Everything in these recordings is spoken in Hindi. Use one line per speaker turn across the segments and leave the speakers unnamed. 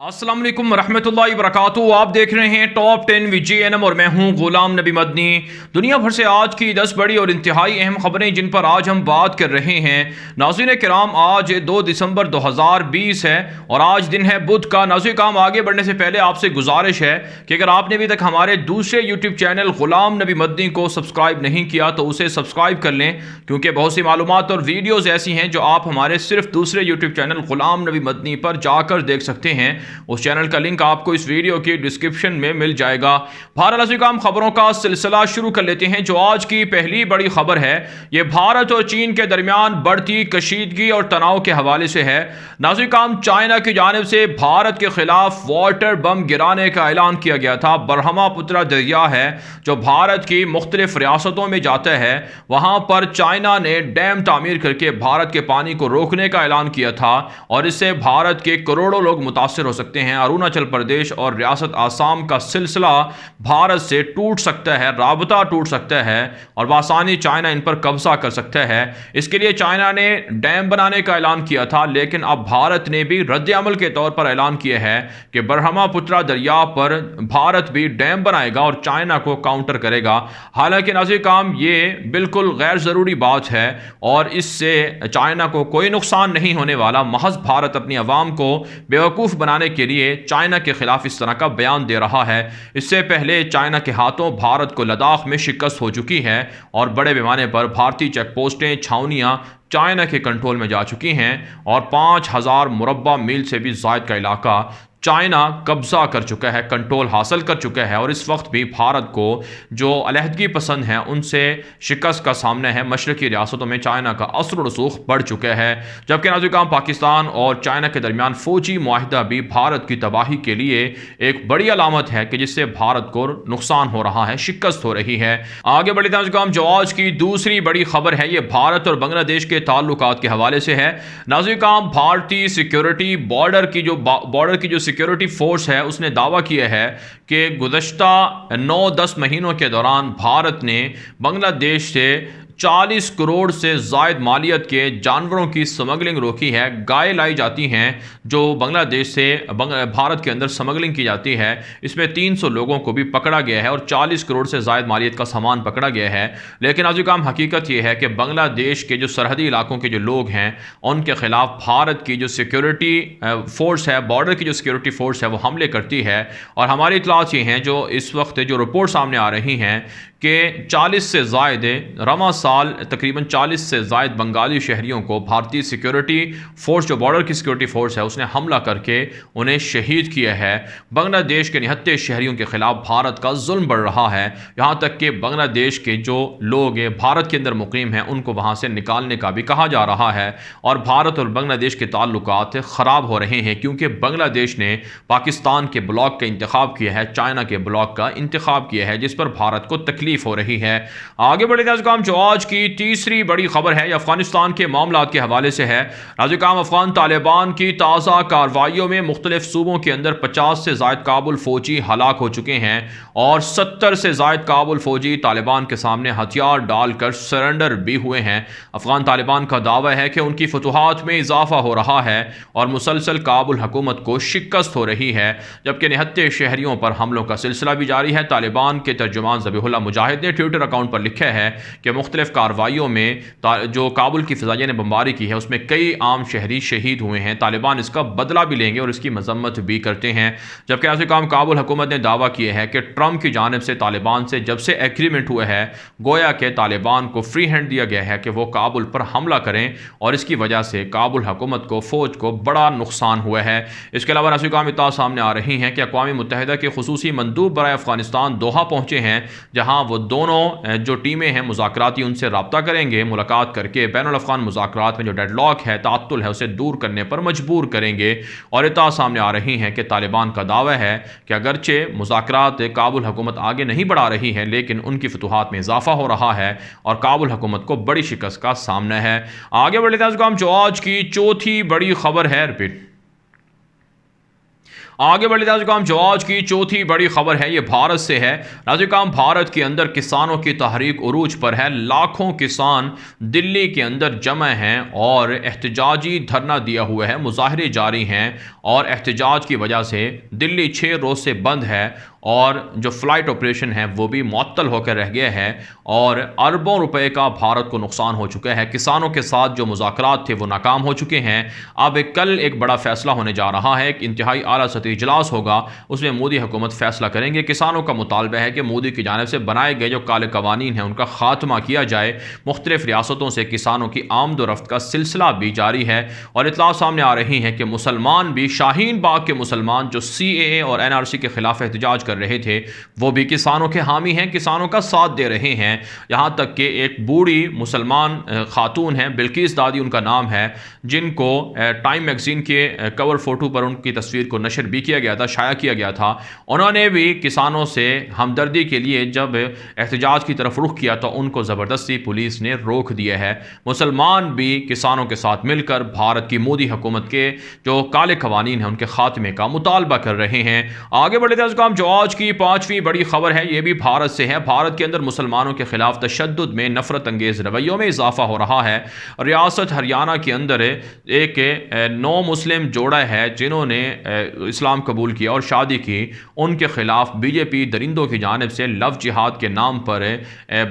अस्सलाम वालेकुम रहमतुल्लाहि वबरकातुहू। आप देख रहे हैं टॉप 10 VGNM और मैं हूं गुलाम नबी मदनी। दुनिया भर से आज की 10 बड़ी और इंतहाई अहम खबरें जिन पर आज हम बात कर रहे हैं। नाज़रीन किराम, आज 2 दिसंबर 2020 है और आज दिन है बुध का। नाज़रीन किराम, आगे बढ़ने से पहले आपसे गुजारिश है कि अगर आपने अभी तक हमारे दूसरे यूट्यूब चैनल गुलाम नबी मदनी को सब्सक्राइब नहीं किया तो उसे सब्सक्राइब कर लें, क्योंकि बहुत सी मालूमात और वीडियोज़ ऐसी हैं जो आप हमारे सिर्फ दूसरे यूट्यूब चैनल गुलाम नबी मदनी पर जाकर देख सकते हैं। उस चैनल का लिंक आपको इस वीडियो की डिस्क्रिप्शन में मिल जाएगा। भारत काम खबरों का सिलसिला शुरू कर लेते हैं। जो आज की पहली बड़ी खबर है यह भारत और चीन के दरमियान बढ़ती कशीदगी और तनाव के हवाले से है। नाज़रीन काम, चाइना की जानिब से भारत के खिलाफ वाटर बम गिराने का ऐलान किया गया था। ब्रह्मपुत्र दरिया है जो भारत की मुख्तलिफ रियासतों में जाता है, वहां पर चाइना ने डैम तामीर करके भारत के पानी को रोकने का ऐलान किया था और इससे भारत के करोड़ों लोग मुतासिर हो सकते हैं। अरुणाचल प्रदेश और रियासत आसाम का सिलसिला भारत से टूट सकता है, राबता टूट सकता है और बासानी चाइना इन पर कब्जा कर सकता है। इसके लिए चाइना ने डैम बनाने का ऐलान किया था, लेकिन अब भारत ने भी रद्द-ए-अमल के तौर पर ऐलान किया है कि ब्रह्मपुत्र दरिया पर भारत भी डैम बनाएगा और चाइना को काउंटर करेगा। हालांकि नाज़रीन काम, ये बिल्कुल गैर ज़रूरी बात है और इससे चाइना को कोई नुकसान नहीं होने वाला। महज भारत अपनी आवाम को बेवकूफ़ बनाने के लिए चाइना के खिलाफ इस तरह का बयान दे रहा है। इससे पहले चाइना के हाथों भारत को लद्दाख में शिकस्त हो चुकी है और बड़े पैमाने पर भारतीय चेक पोस्टें, छावनियां चाइना के कंट्रोल में जा चुकी हैं और 5000 मुरब्बा मील से भी ज़ायद का इलाका चाइना कब्जा कर चुका है, कंट्रोल हासिल कर चुका है और इस वक्त भी भारत को जो अलहदगी पसंद हैं उनसे शिकस्त का सामना है। मशरकी रियासतों में चाइना का असर और रसूख बढ़ चुका है। जबकि नाज़रीन काम, पाकिस्तान और चाइना के दरमियान फ़ौजी मुआहिदा भी भारत की तबाही के लिए एक बड़ी अलामत है कि जिससे भारत को नुकसान हो रहा है, शिकस्त हो रही है। आगे बढ़े नाज़रीन काम, जो आज की दूसरी बड़ी खबर है ये भारत और बांग्लादेश के ताल्लुकात के हवाले से है। नाज़रीन काम, भारतीय सिक्योरिटी बॉर्डर की जो सिक्योरिटी फोर्स है उसने दावा किया है कि गुज़श्ता 9-10 महीनों के दौरान भारत ने बांग्लादेश से 40 करोड़ से ज़ायद मालियत के जानवरों की स्मगलिंग रोकी है। गाय लाई जाती हैं जो बांग्लादेश से भारत के अंदर स्मगलिंग की जाती है, इसमें 300 लोगों को भी पकड़ा गया है और 40 करोड़ से ज़ायद मालियत का सामान पकड़ा गया है। लेकिन आज काम हकीकत यह है कि बांग्लादेश के जो सरहदी इलाकों के जो लोग हैं उनके खिलाफ भारत की जो सिक्योरिटी फोर्स है, बॉर्डर की जो सिक्योरिटी फोर्स है वो हमले करती है। और हमारी इतलात ये हैं, जो इस वक्त जो रिपोर्ट सामने आ रही हैं कि 40 से ज़ायद रवा साल तकरीबन 40 से ज़ायद बंगाली शहरियों को भारतीय सिक्योरिटी फोर्स, जो बॉर्डर की सिक्योरिटी फोर्स है, उसने हमला करके उन्हें शहीद किया है। बांग्लादेश के निहत्ते शहरियों के खिलाफ भारत का जुल्म बढ़ रहा है, यहाँ तक कि बांग्लादेश के जो लोग भारत के अंदर मुकीम हैं उनको वहाँ से निकालने का भी कहा जा रहा है। और भारत और बांग्लादेश के ताल्लुकात ख़राब हो रहे हैं क्योंकि बांग्लादेश ने पाकिस्तान के ब्लॉक का इंतखाब किया है, चाइना के ब्लॉक का इंतखाब किया है, जिस पर भारत को तकलीफ हो रही है। आगे बढ़े नाज़रीन, जो आज की तीसरी बड़ी खबर है अफगानिस्तान के मामलात के हवाले से है। नाज़रीन, अफगान तालिबान की ताज़ा कार्रवाइयों में मुख्तलिफ सूबों के अंदर 50 से ज़ायद काबुल फौजी हलाक हो चुके हैं और 70 से ज़ायद काबुल फौजी तालिबान के सामने हथियार डालकर सरेंडर भी हुए हैं। अफगान तालिबान का दावा है कि उनकी फतूहात में इजाफा हो रहा है और मुसलसल काबुल हुकूमत को शिकस्त हो रही है, जबकि निहत्ते शहरियों पर हमलों का सिलसिला भी जारी है। तालिबान के तर्जुमान ज़बीहुल्लाह मुजाहिद ने ट्विटर अकाउंट पर लिखा है कि मुख्तलिफ कार्रवाइयों में जो काबुल की फ़िज़ाइया ने बमबारी की है उसमें कई आम शहरी शहीद हुए हैं। तालिबान इसका बदला भी लेंगे और इसकी मजम्मत भी करते हैं। जबकि ऐसे काम काबुल हुकूमत ने दावा किया है कि ट्रंप की जानिब से तालिबान से जब से एग्रीमेंट हुआ है, गोया के तालिबान को फ्री हैंड दिया गया है कि वो काबुल पर हमला करें और इसकी वजह से काबुल हुकूमत को, फ़ौज को बड़ा नुकसान हुआ है। इसके अलावा ऐसे काम इत्तला सामने आ रही हैं कि अक़वाम मुत्तहिदा के खुसूसी मंदूब बराए अफ़गानिस्तान दोहा पहुँचे हैं, जहाँ वो दोनों जो टीमें हैं मुज़ाकराती उनसे रब्ता करेंगे, मुलाकात करके बैनुल अफ़गान मुज़ाकरात में जो डेडलॉक है, ताअत्तुल है, उसे दूर करने पर मजबूर करेंगे। और इत्तला सामने आ रही हैं कि तालिबान का दावा है कि अगरचे मुज़ाकरात काबुल हुकूमत आगे नहीं बढ़ा रही है, लेकिन उनकी फतूहात में इजाफा हो रहा है और काबुल हुकूमत को बड़ी शिकस्त का सामना है। आगे बढ़े नाज़रीन, जो आज की चौथी बड़ी खबर है, रिपीट आगे बढ़े नाज़रीन, जो आज की चौथी बड़ी खबर है ये भारत से है। नाज़रीन, भारत के अंदर किसानों की तहरीक उरूज पर है। लाखों किसान दिल्ली के अंदर जमा हैं और एहतजाजी धरना दिया हुआ है, मुजाहरे जारी हैं और एहतजाज की वजह से दिल्ली 6 रोज़ से बंद है और जो फ़्लाइट ऑपरेशन है वो भी मुअत्तल होकर रह गया है और अरबों रुपए का भारत को नुकसान हो चुका है। किसानों के साथ जो मुज़ाकरात थे वो नाकाम हो चुके हैं। अब कल एक बड़ा फैसला होने जा रहा है, एक इंतहाई आला सतही इजलास होगा, उसमें मोदी हुकूमत फैसला करेंगे। किसानों का मुतालबा है कि मोदी की जानिब से बनाए गए जो काले कवानीन हैं उनका खात्मा किया जाए। मुख्तलिफ रियासतों से किसानों की आमदोरफ्त का सिलसिला भी जारी है और इतला सामने आ रही है कि मुसलमान भी, शाहीन बाग के मुसलमान जो CAA और NRC के खिलाफ एहतजाज कर रहे थे वो भी किसानों के हामी हैं, किसानों का साथ दे रहे हैं। यहाँ तक कि एक बूढ़ी मुसलमान खातून है, बिल्किस दादी उनका नाम है, जिनको टाइम मैगजीन के कवर फोटो पर उनकी तस्वीर को नशर भी किया गया था, शाया किया गया था। उन्होंने भी किसानों से हमदर्दी के लिए जब एहतजाज की तरफ रुख किया तो उनको ज़बरदस्ती पुलिस ने रोक दिया है। मुसलमान भी किसानों के साथ मिलकर भारत की मोदी हुकूमत के जो काले कवानीन हैं उनके खात्मे का मुतालबा कर रहे हैं। आगे बढ़े नाज़रीन, जो आज की पांचवी बड़ी खबर है ये भी भारत से है। भारत के अंदर मुसलमानों के खिलाफ तशद्दुद में, नफरत अंगेज रवैयों में इजाफा हो रहा है। रियासत हरियाणा के अंदर एक नौ मुस्लिम जोड़ा है जिन्होंने इस्लाम कबूल किया और शादी की, उनके खिलाफ BJP दरिंदों की जानिब से लव जिहाद के नाम पर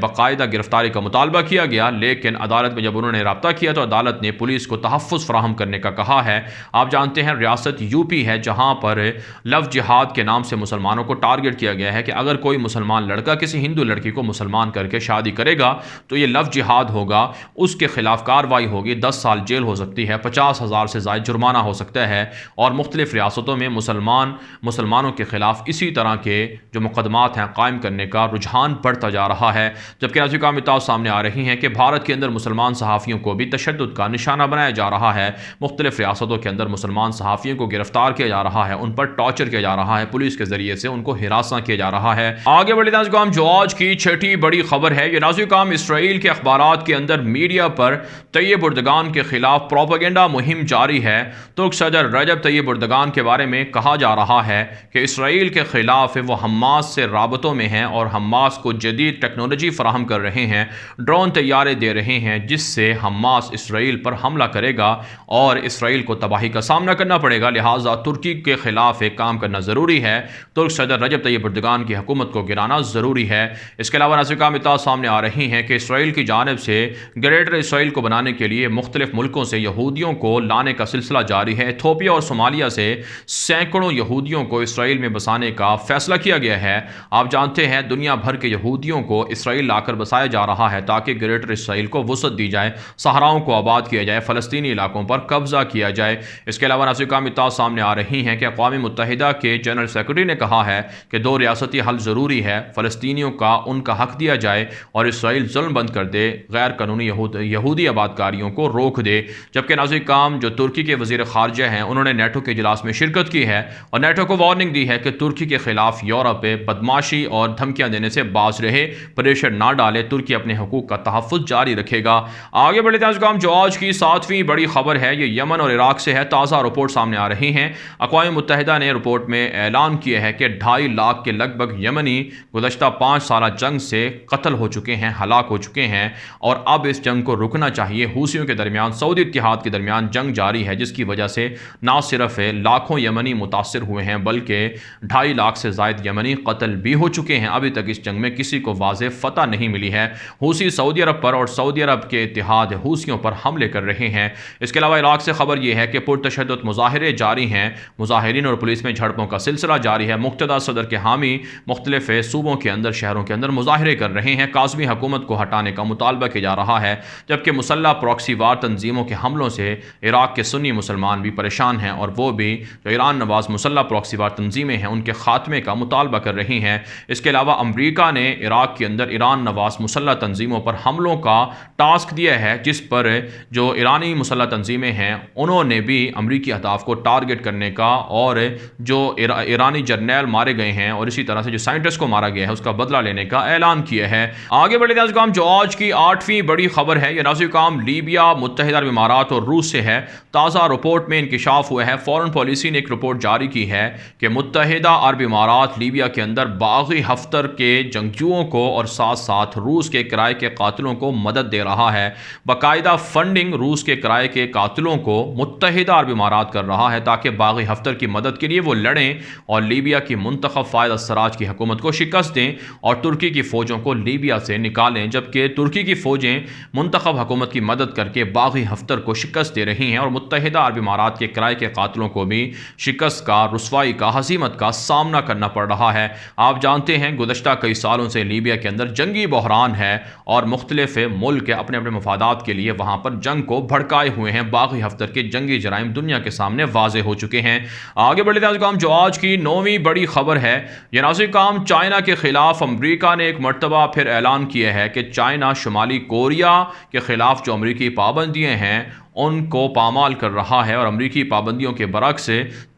बाकायदा गिरफ्तारी का मुतालबा किया गया, लेकिन अदालत में जब उन्होंने रब्ता किया तो अदालत ने पुलिस को तहफ़्फ़ुज़ फराहम करने का कहा है। आप जानते हैं रियासत UP है जहाँ पर लव जिहाद के नाम से मुसलमानों को टारगेट किया गया है कि अगर कोई मुसलमान लड़का किसी हिंदू लड़की को मुसलमान करके शादी करेगा तो ये लव जिहाद होगा, उसके खिलाफ कार्रवाई होगी, 10 साल जेल हो सकती है, 50,000 से ज़ायद जुर्माना हो सकता है। और मुख्तलिफ रियासतों में मुसलमानों के खिलाफ इसी तरह के जो मुकदमात हैं कायम करने का रुझान बढ़ता जा रहा है। जबकि नाज़रीन, मिताल सामने आ रही हैं कि भारत के अंदर मुसलमान सहाफ़ियों को भी तशद्दुद का निशाना बनाया जा रहा है। मुख्तलिफ रियासतों के अंदर मुसलमान सहाफ़ियों को गिरफ्तार किया जा रहा है, उन पर टॉर्चर किया जा रहा है, पुलिस के जरिए से उनको हिरासा किया जा रहा है। आगे बढ़े नाज़रीन, जो आज की छठी बड़ी खबर है ये नाज़रीन, इसराइल के अखबारात के अंदर मीडिया पर तैयब उर्दगान के खिलाफ प्रोपेगेंडा मुहिम जारी है। तुर्क सदर रजब तैयब उर्दगान के बारे में कहा जा रहा है कि इसराइल के खिलाफ वो हमास से राबतों में हैं और हमास को जदीद टेक्नोलॉजी फराहम कर रहे हैं, ड्रोन तैयारे दे रहे हैं जिससे हमास इसराइल पर हमला करेगा और इसराइल को तबाही का सामना करना पड़ेगा। लिहाजा तुर्की के खिलाफ एक काम करना ज़रूरी है। तुर्क सदर रजब तैयब उर्दगान की हुकूमत को गिराना ज़रूरी है। इसके अलावा नाज़रीन, मिताल सामने आ रही हैं कि इसराइल की जानिब से ग्रेटर इसराइल को बनाने के लिए मुख्तलिफ मुल्कों से यहूदियों को लाने का सिलसिला जारी है। इथोपिया और सोमालिया से सैकड़ों यहूदियों को इसराइल में बसाने का फैसला किया गया है। आप जानते हैं दुनिया भर के यहूदियों को इसराइल लाकर बसाया जा रहा है ताकि ग्रेटर इसराइल को वसअत दी जाए, सहराओं को आबाद किया जाए, फ़लस्तीनी इलाकों पर कब्जा किया जाए। इसके अलावा नाज़रीन, मिताल सामने आ रही हैं कि अक़वाम मुत्तहिदा के जनरल सेक्रेटरी ने कहा है कि 2 रियासती हल ज़रूरी है, फ़लस्तीनियों का उनका हक दिया जाए और इसराइल जुल्म बंद कर दे, गैर कानूनी यहूदी आबादकारियों को रोक दे। जबकि नाज़रीन, जो तुर्की के वज़ीर ख़ारजा हैं उन्होंने नेटो के इजलास में शिरकत की है और नेटो को वार्निंग दी है कि तुर्की के खिलाफ यूरोप बदमाशी और धमकियां देने से बाज रहे, प्रेशर ना डाले, तुर्की अपने हुकूक का तहफ़्फ़ुज़ जारी रखेगा। आगे बढ़े नाज़रीन, जो आज की 7वीं बड़ी खबर है ये यमन और इराक से है। ताज़ा रिपोर्ट सामने आ रही हैं। अक़वाम मुत्तहिदा ने रिपोर्ट में ऐलान किया है कि 2.5 लाख के लगभग यमनी गुज़श्ता 5 साल जंग से कत्ल हो चुके हैं, हलाक हो चुके हैं और अब इस जंग को रुकना चाहिए। हूसियों के दरमियान, सऊदी इत्तिहाद के दरमियान जंग जारी है जिसकी वजह से ना सिर्फ लाखों यमनी मुतासर हुए हैं बल्कि 2.5 लाख से ज़ायद यमनी कत्ल भी हो चुके हैं। अभी तक इस जंग में किसी को वाज़ेह फतह नहीं मिली है। हूसी सऊदी अरब पर और सऊदी अरब के इत्तिहाद हूसियों पर हमले कर रहे हैं। इसके अलावा इराक से खबर यह है कि पुरतशद्दुद मुज़ाहरे जारी हैं, मुज़ाहिरीन और पुलिस में झड़पों का सिलसिला जारी है। मुक़्तदा सदर के हामी मुख्तलिफ सूबों के अंदर, शहरों के अंदर मुज़ाहरे कर रहे हैं। काज़मी हुकूमत को हटाने का मुतालबा किया जा रहा है जबकि मुसल्लह प्रॉक्सी वार तंजीमों के हमलों से इराक के सुन्नी मुसलमान भी परेशान हैं और वो भी जो ईरान नवाज मुसल्लह प्रॉक्सी वार तंजीमें हैं उनके खात्मे का मुतालबा कर रही हैं। इसके अलावा अमरीका ने इराक के अंदर ईरान नवाज मुसल्लह तंजीमों पर हमलों का टास्क दिया है जिस पर जो ईरानी मुसल्लह तंजीमें हैं उन्होंने भी अमरीकी अहदाफ को टारगेट करने का और जो ईरानी जर्नैल मारे मारे गए हैं और इसी तरह से जो साइंटिस्ट को मारा गया है उसका बदला लेने का ऐलान किया है। आगे बढ़े नाज़रीन, जो आज की 8वीं बड़ी खबर है यह नाज़रीन लीबिया, मुत्तहिदा अरब इमारात और रूस से है। ताज़ा रिपोर्ट में इंकिशाफ हुआ है, फॉरेन पॉलिसी ने एक रिपोर्ट जारी की है कि मुत्तहिदा अरब इमारात लीबिया के अंदर बागी हफ्तर के जंगजुओं को और साथ साथ रूस के किराए के कातिलों को मदद दे रहा है। बाकायदा फंडिंग रूस के किराए के कातिलों को मुत्तहिदा अरब इमारात कर रहा है ताकि बागी हफ्तर की मदद के लिए वो लड़ें और लीबिया की मुंतखब फ़ायद सराज की हुकूमत को शिकस्त दें और तुर्की की फ़ौजों को लीबिया से निकालें, जबकि तुर्की की फ़ौजें मुंतखब हुकूमत की मदद करके बागी हफ्तर को शिकस्त दे रही हैं और मुत्तहिदा अरब इमारात के किराए के कातिलों को भी शिकस्त का, रुसवाई का, हज़ीमत का सामना करना पड़ रहा है। आप जानते हैं गुज़श्ता कई सालों से लीबिया के अंदर जंगी बहरान है और मुख्तलिफ मुल्क अपने अपने मफादात के लिए वहाँ पर जंग को भड़काए हुए हैं। बागी हफ्तर के जंगी जराइम दुनिया के सामने वाज़े हो चुके हैं। आगे बढ़े नाज़रीन, जो आज की 9वीं बड़ी खबर है यह नाज़रीन चाइना के खिलाफ अमरीका ने एक मरतबा फिर ऐलान किया है कि चाइना शुमाली कोरिया के खिलाफ जो अमरीकी पाबंदियाँ हैं उनको पामाल कर रहा है और अमरीकी पाबंदियों के बरक्स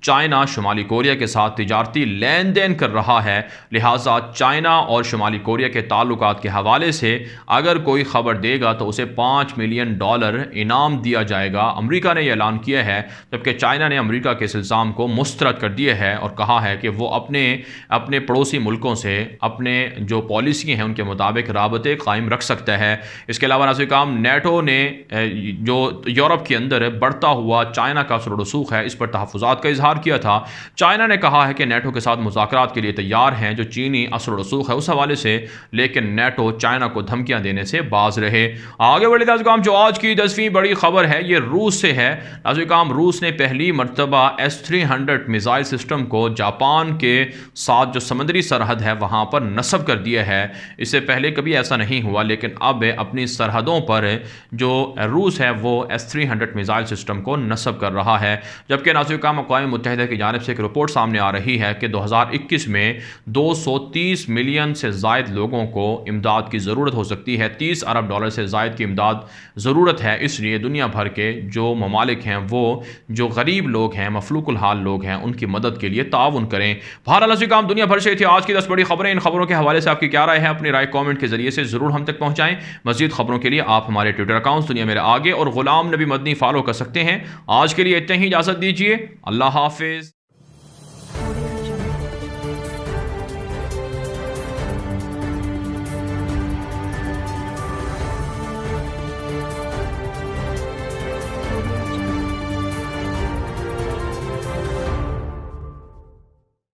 चाइना शुमाली कोरिया के साथ तिजारती लेन देन कर रहा है। लिहाजा चाइना और शुमाली कोरिया के ताल्लुकात के हवाले से अगर कोई ख़बर देगा तो उसे $5 मिलियन इनाम दिया जाएगा। अमरीका ने यह ऐलान किया है, जबकि चाइना ने अमरीका के इस इल्ज़ाम को मुस्तरद कर दिया है और कहा है कि वो अपने पड़ोसी मुल्कों से अपने जो पॉलिसी हैं उनके मुताबिक राबते कायम रख सकता है। इसके अलावा नाज़रीन नेटो ने जो यूरोप के अंदर बढ़ता हुआ चाइना का असर रसूख है इस पर तहफ़्फ़ुज़ात का इजहार किया था। चाइना ने कहा है कि नेटो के साथ मुज़ाकरात के लिए तैयार हैं जो चीनी असर रसूख है उस हवाले से, लेकिन नेटो चाइना को धमकियां देने से बाज रहे। आगे बढ़े नाज़रीन, जो आज की 10वीं बड़ी खबर है ये रूस से है। नाज़रीन रूस ने पहली मरतबा S-300 मिसाइल सिस्टम को जापान के साथ जो समुद्री सरहद है वहाँ पर नस्ब कर दिया है। इससे पहले कभी ऐसा नहीं हुआ, लेकिन अब अपनी सरहदों पर जो रूस है वो S-300 मिसाइल सिस्टम को नस्ब कर रहा है। जबकि नाज़रीन अक़वाम मुत्तहिदा की जानिब से एक रिपोर्ट सामने आ रही है कि 2021 में 230 मिलियन से ज़ायद लोगों को इमदाद की ज़रूरत हो सकती है। $30 अरब से ज़ायद की इमदाद ज़रूरत है। इसलिए दुनिया भर के जो ममालिक हैं वो जो गरीब लोग हैं, मफलूकुल हाल लोग हैं, उनकी मदद के लिए ताउन करें। बहरहाल दुनिया भर से थी आज की 10 बड़ी खबरें। इन खबरों के हवाले से आपकी क्या राय है? अपनी राय कॉमेंट के जरिए से ज़रूर हम तक पहुँचाएँ। मज़ीद खबरों के लिए आप हमारे ट्विटर अकाउंट दुनिया मेरे आगे और गुलाम नबी मदनी फॉलो कर सकते हैं। आज के लिए इतना ही, इजाज़त दीजिए। अल्लाह हाफिज़।